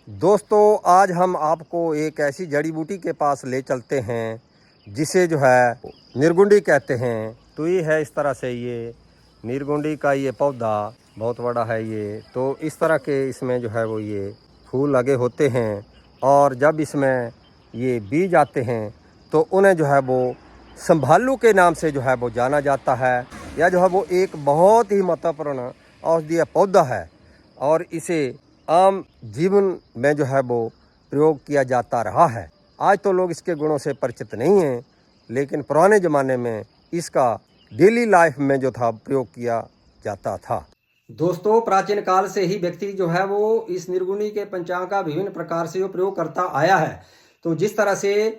दोस्तों आज हम आपको एक ऐसी जड़ी बूटी के पास ले चलते हैं जिसे जो है निर्गुंडी कहते हैं। तो ये है इस तरह से, ये निर्गुंडी का ये पौधा बहुत बड़ा है। ये तो इस तरह के इसमें जो है वो ये फूल लगे होते हैं और जब इसमें ये बीज आते हैं तो उन्हें जो है वो संभालू के नाम से जो है वो जाना जाता है। यह जो है वो एक बहुत ही महत्वपूर्ण औषधीय पौधा है और इसे आम जीवन में जो है वो प्रयोग किया जाता रहा है। आज तो लोग इसके गुणों से परिचित नहीं हैं, लेकिन पुराने ज़माने में इसका डेली लाइफ में जो था प्रयोग किया जाता था। दोस्तों प्राचीन काल से ही व्यक्ति जो है वो इस निर्गुणी के पंचांग का विभिन्न प्रकार से प्रयोग करता आया है। तो जिस तरह से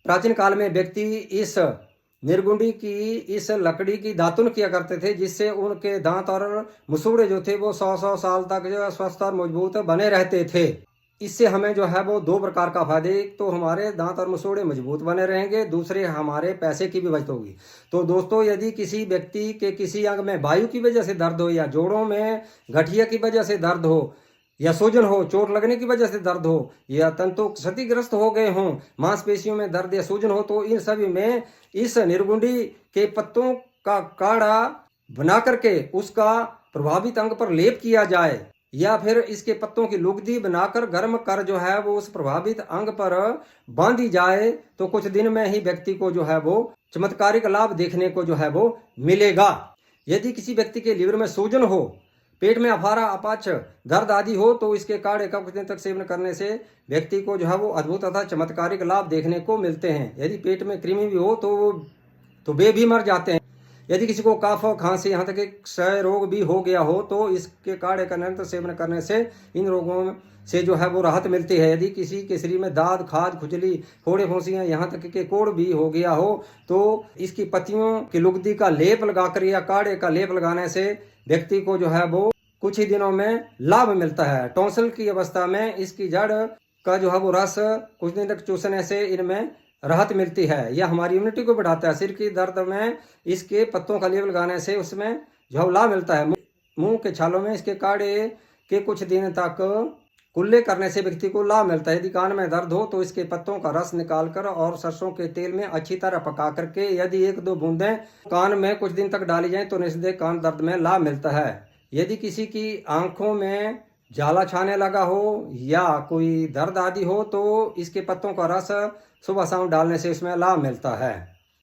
प्राचीन काल में व्यक्ति इस निर्गुंडी की इस लकड़ी की दातुन किया करते थे, जिससे उनके दांत और मसूड़े जो थे वो 100 साल तक जो स्वस्थ और मजबूत बने रहते थे। इससे हमें जो है वो दो प्रकार का फायदे, एक तो हमारे दांत और मसूड़े मजबूत बने रहेंगे, दूसरे हमारे पैसे की भी बचत होगी। तो दोस्तों यदि किसी व्यक्ति के किसी अंग में वायु की वजह से दर्द हो या जोड़ों में गठिया की वजह से दर्द हो या सूजन हो, चोट लगने की वजह से दर्द हो या तंतु क्षतिग्रस्त हो गए हों, मांसपेशियों में दर्द या सूजन हो, तो इन सभी में इस निर्गुंडी के पत्तों का काढ़ा बना करके उसका प्रभावित अंग पर लेप किया जाए या फिर इसके पत्तों की लुगदी बनाकर गर्म कर जो है वो उस प्रभावित अंग पर बांधी जाए तो कुछ दिन में ही व्यक्ति को जो है वो चमत्कारिक लाभ देखने को जो है वो मिलेगा। यदि किसी व्यक्ति के लीवर में सूजन हो, पेट में अफारा अपच दर्द आदि हो, तो इसके काढ़े का कुछ दिन तक सेवन करने से व्यक्ति को जो है वो अद्भुत तथा चमत्कारिक लाभ देखने को मिलते हैं। यदि पेट में कृमि भी हो तो वे भी मर जाते हैं। यदि किसी को कफ खांसी यहाँ तक कि क्षय रोग भी हो गया हो तो इसके काढ़े का निरंतर सेवन करने से इन रोगों से जो है वो राहत मिलती है। यदि किसी के शरीर में दाद खाज खुजली फोड़े फुंसियां यहाँ तक के कोड़ भी हो गया हो तो इसकी पत्तियों की लुगदी का लेप लगाकर या काढ़े का लेप लगाने से व्यक्ति को जो है वो कुछ ही दिनों में लाभ मिलता है। टॉन्सिल की अवस्था में इसकी जड़ का जो है वो रस कुछ दिन तक चूसने से इनमें राहत मिलती है। यह हमारी इम्यूनिटी को बढ़ाता है। सिर की दर्द में इसके पत्तों का लेप लगाने से उसमें जो है लाभ मिलता है। मुंह के छालों में इसके काढ़े के कुछ दिन तक कुल्ले करने से व्यक्ति को लाभ मिलता है। यदि कान में दर्द हो तो इसके पत्तों का रस निकालकर और सरसों के तेल में अच्छी तरह पका करके यदि 1-2 बूंदें कान में कुछ दिन तक डाली जाए तो निस्संदेह कान दर्द में लाभ मिलता है। यदि किसी की आंखों में जाला छाने लगा हो या कोई दर्द आदि हो तो इसके पत्तों का रस सुबह शाम डालने से इसमें लाभ मिलता है।